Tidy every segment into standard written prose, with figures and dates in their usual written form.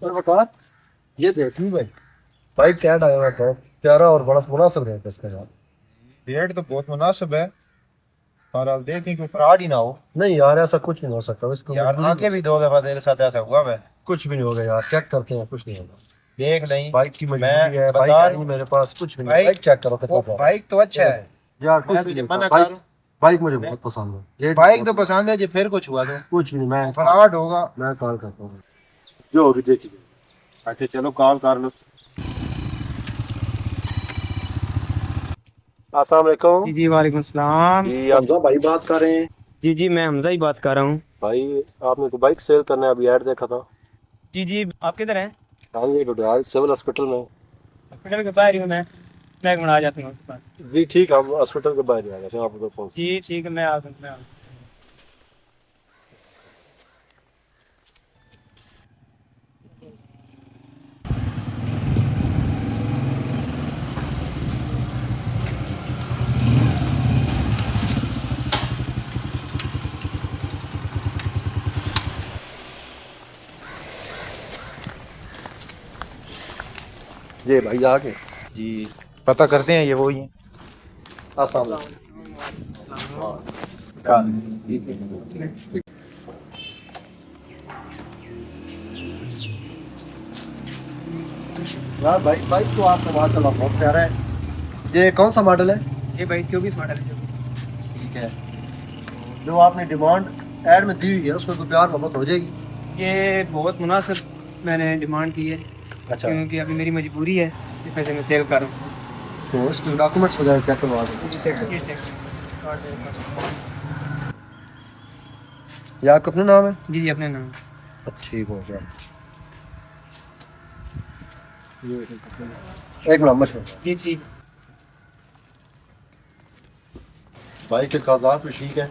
और बता, ये देख ली भाई, बाइक कैट आया हुआ है, बहुत प्यारा और बड़ा मुनासिब रेट है इसके साथ। रेट तो बहुत मुनासिब है, और आप देखें कोई फ्रॉड ही ना हो। नहीं यार, ऐसा कुछ नहीं हो सकता इसको, यार आगे भी 2 दफा तेरे साथ ऐसा हुआ है। कुछ भी नहीं होगा यार, चेक करते हैं, कुछ नहीं होगा। देख नहीं, बाइक की मजबूरी मैं है, बाइक बता है रहा नहीं हूँ, मेरे पास, कुछ भी नहीं। बाइक बाइक चेक करो कितना वो प्यारा बाइक तो अच्छा है। यार, कुछ मैं भी तुझे नहीं मना होता। कर बाइक रहा हूँ, बाइक मुझे बहुत पसंद है, रेट बाइक तो बहुत पसंद है, जो फिर कुछ हुआ तो कुछ भी नहीं। फ्रॉड होगा। मैं कॉल करता हूँ, जो होगी देखिए। अच्छा चलो कॉल कर लो। अस्सलाम वालेकुम। जी जी वालेकुम सलाम। जी हमजा भाई बात कर रहे हैं। जी जी मैं हमजा ही बात कर रहा हूँ। भाई आपने तो बाइक सेल करना है, अभी ऐड देखा था। जी जी आप किधर हैं? हाँ जी, डोडियाल सिविल हॉस्पिटल में। हॉस्पिटल के बाहर ही हूँ मैं। मैं एक मिनट आ जाता हूँ आपके पास। जी ठीक है, हम हॉस्पिटल के बाहर ही आ गए थे, आप उधर पहुँच। जी ठीक है, मैं आ मैं आ जी भाई आ गए। जी पता करते हैं, ये वो ही है। अस्सलाम वालेकुम। यार भाई, बाइक तो आपका माशाल्लाह बहुत प्यारा है। ये कौन सा मॉडल है? ये भाई 24 मॉडल है, 24। ठीक है, जो आपने डिमांड ऐड में दी हुई है उसमें तो प्यार मोहब्बत हो जाएगी। ये बहुत मुनासिब मैंने डिमांड की है, अच्छा, क्योंकि अभी मेरी मजबूरी है, इस वजह से मैं सेल कर रहा हूँ। तो इसके डॉक्यूमेंट्स वगैरह चेक करवा दो। ये चेक कार्ड ये आपका अपना नाम है? जी जी अपने नाम। ठीक हो गया, एक मिनट मशहूर। जी जी बाइक के कागजात भी ठीक है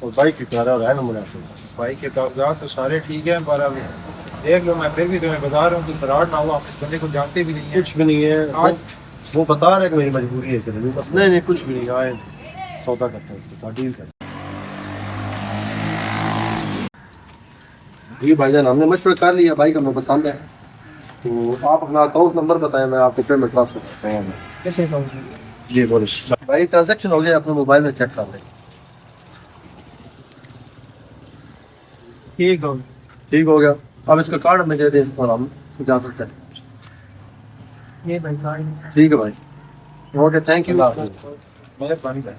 और बाइक की प्यारा और है ना मुनासिब। बाइक के कागजात तो सारे ठीक है, पर अब देख लो, मैं फिर भी तुम्हें बता रहा हूँ कि फ्रॉड ना हो। आप इस बंदे को जानते भी नहीं है। कुछ भी नहीं है, आज वो बता रहे कि मेरी मजबूरी है इसलिए। नहीं नहीं कुछ भी नहीं, आए सौदा करते हैं इसके साथ, डील करते हैं। जी भाईजान, हमने मशवरा कर लिया, बाइक हमें पसंद है, तो आप अपना अकाउंट नंबर बताएं, मैं आपको पेमेंट ट्रांसफर करता हूँ। कितने सौ? जी बोलिए भाई, ट्रांजैक्शन हो गया, अपने मोबाइल में चेक कर लें। ठीक हो ठीक हो गया, अब इसका कार्ड हमें दे दें और हम इजाज़त करें। ये भाई कार्ड। ठीक है भाई, ओके, थैंक यू। मेहरबानी है।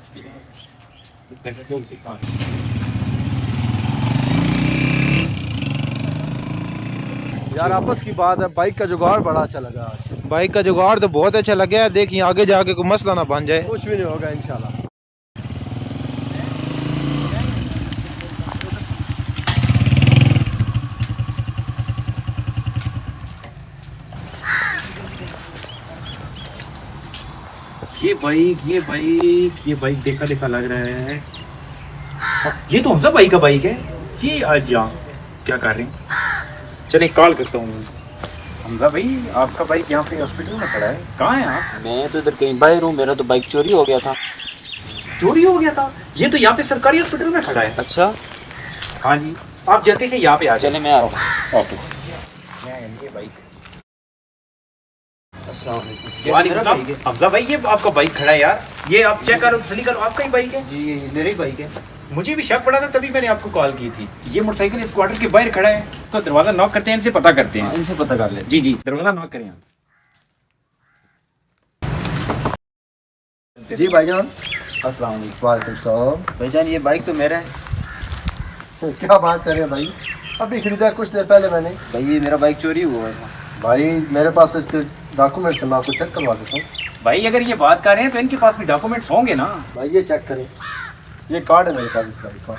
यार आपस की बात है, बाइक का जुगाड़ बड़ा अच्छा लगा आज। बाइक का जुगाड़ तो बहुत अच्छा लग गया है। देखिए आगे जाके कोई मसला ना बन जाए। कुछ भी नहीं होगा इंशाल्लाह। ये बाइक देखा देखा लग रहा है। ये तो हमजा भाई का बाइक है। ये आज यहाँ क्या कर रहे हैं? चलिए कॉल करता हूँ। हमजा भाई, आपका बाइक यहाँ पे हॉस्पिटल में खड़ा है, कहाँ है आप? मैं तो इधर कहीं बाहर हूँ, मेरा तो बाइक चोरी हो गया था। चोरी हो गया था? ये तो यहाँ पे सरकारी हॉस्पिटल में खड़ा है। अच्छा, हाँ जी, आप जल्दी से यहाँ पे आ जाए। चले मैं आ रहा हूँ। ओके। ये बाइक अस्सलाम वालेकुम। ये मेरा बाइक है। हमजा भाई, ये आपका बाइक खड़ा है यार। ये आप चेक करो, तसल्ली करो, आपका ही बाइक है? जी मेरी बाइक है। मुझे भी शक पड़ा था, तभी मैंने आपको कॉल की थी। ये मोटरसाइकिल इस क्वार्टर के बाहर खड़ा है। इसका दरवाजा नॉक करते हैं, इनसे पता करते हैं। इनसे पता कर ले। जी जी, दरवाजा नॉक करें आप। जी भाईजान, अस्सलाम वालेकुम। वालेकुम सलाम। भाईजान ये बाइक तो मेरा है। क्या बात कर रहे हैं भाई, अभी खरीदा कुछ देर पहले मैंने। भाई ये मेरा बाइक चोरी हुआ था। भाई मेरे पास इसके डॉक्यूमेंट्स हैं, मैं आपको चेक करवा देता हूँ। भाई अगर ये बात कर रहे हैं तो इनके पास भी डॉक्यूमेंट्स होंगे ना। भाई ये चेक करें, ये कार्ड है मेरे पास इस गाड़ी का।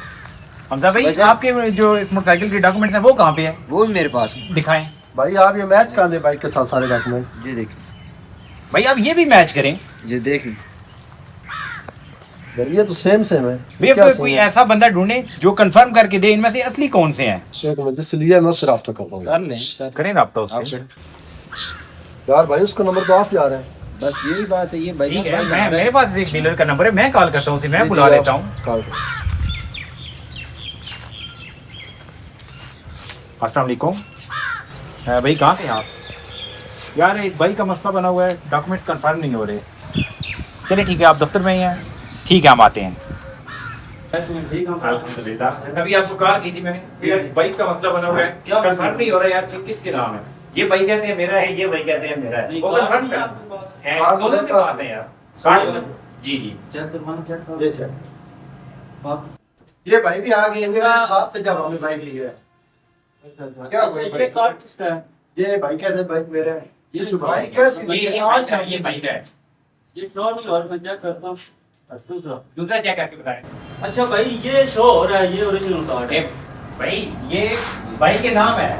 हमजा भाई, भाईजान। आपके जो इस मोटरसाइकिल के डॉक्यूमेंट्स हैं वो कहाँ पे है? वो भी मेरे पास है। दिखाएं। भाई आप ये मैच कर दे बाइक के साथ सारे डॉक्यूमेंट्स। ये देखिए, भाई आप ये भी मैच करें। ये देखिए। ये तो सेम सेम है। भैया क्या कोई सेम है? ऐसा बंदा ढूंढे जो कंफर्म करके दे इनमें से असली कौन से हैं। शेख मैं जिससे लिया मैं उससे रब्ता करता हूँ। कर लें। करें रब्ता आप उससे। यार भाई उसका नंबर तो आप जा रहे हैं। बस यही बात है। ये बाइक ठीक है, मैं मेरे पास एक डीलर का नंबर है, मैं कॉल करता हूँ उसे, मैं बुला लेता हूँ। कॉल अस्सलाम वालेकुम। भाई कहाँ थे आप? यार एक भाई का मसला बना हुआ है, डॉक्यूमेंट्स कंफर्म नहीं हो रहे। चलिए ठीक है, आप दफ्तर में ही हैं? ठीक है, हम आते हैं। अभी आपको कॉल की थी मैंने, यार बाइक का मसला बना हुआ है, कंफर्म नहीं हो रहा यार कि किसके नाम है। ये भाई कहते हैं मेरा है, ये भाई कहते हैं मेरा है, वो कंफर्म है दोनों के पास है यार कार्ड। जी जी ये चेक। ये भाई भी आ गए मेरे साथ से, जब हमने बाइक ली है। क्या हुआ ये कार्ड किसका है? ये भाई कहते हैं बाइक मेरा है। ये भाई कैसे ये आज ये बाइक है। ये फ्रॉड नहीं, और मैं चेक करता हूँ। दूसरा चेक करके बताएं। अच्छा भाई, ये शो हो रहा है, ये ओरिजिनल कार्ड है। भाई ये बाइक के नाम है,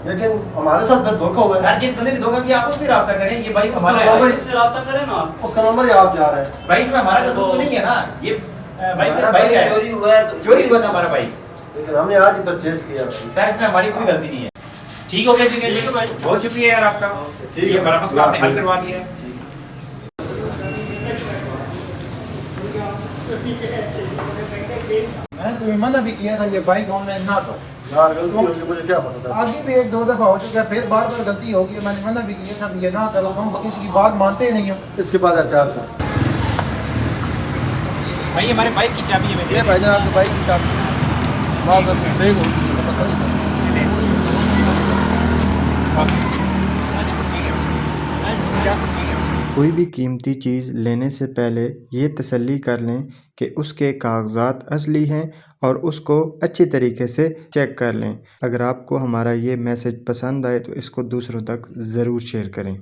लेकिन हमारे साथ फिर धोखा हुआ है। हर जिस बंदे ने धोखा किया आप उससे रब्ता करें। ये बाइक हमारा उसका है, नंबर- इससे रब्ता करें ना। उसका नंबर ही आप जा रहे हैं। भाई इसमें हमारा कसूर तो नहीं है ना। ये बाइक हमारा बाइक है, चोरी हुआ है तो चोरी हुआ था हमारा बाइक। लेकिन हमने आज ही परचेज किया है। सर इसमें हमारी कोई गलती नहीं है। ठीक हो गया, ठीक है, ठीक है भाई। बहुत शुक्रिया यार आपका। ठीक है, ये हमारा मसला आपने हल करवा दिया है। मैंने तुम्हें मना भी किया था ये बाइक ऑनलाइन ना करो। यार गलती होगी, मुझे क्या पता था। आगे भी एक दो दफा हो चुका है, फिर बार बार गलती होगी। मैंने मना भी किया था कि ये ना करो, हम किसी की बात मानते ही नहीं हो। इसके बाद एहतियात था। भाई हमारे बाइक की चाबी है ये मेरी। भाई जान आपकी बाइक की चाबी बात मिस्टेक हो गई, पता नहीं था। कोई भी कीमती चीज़ लेने से पहले ये तसल्ली कर लें कि उसके कागज़ात असली हैं और उसको अच्छी तरीके से चेक कर लें। अगर आपको हमारा ये मैसेज पसंद आए तो इसको दूसरों तक ज़रूर शेयर करें।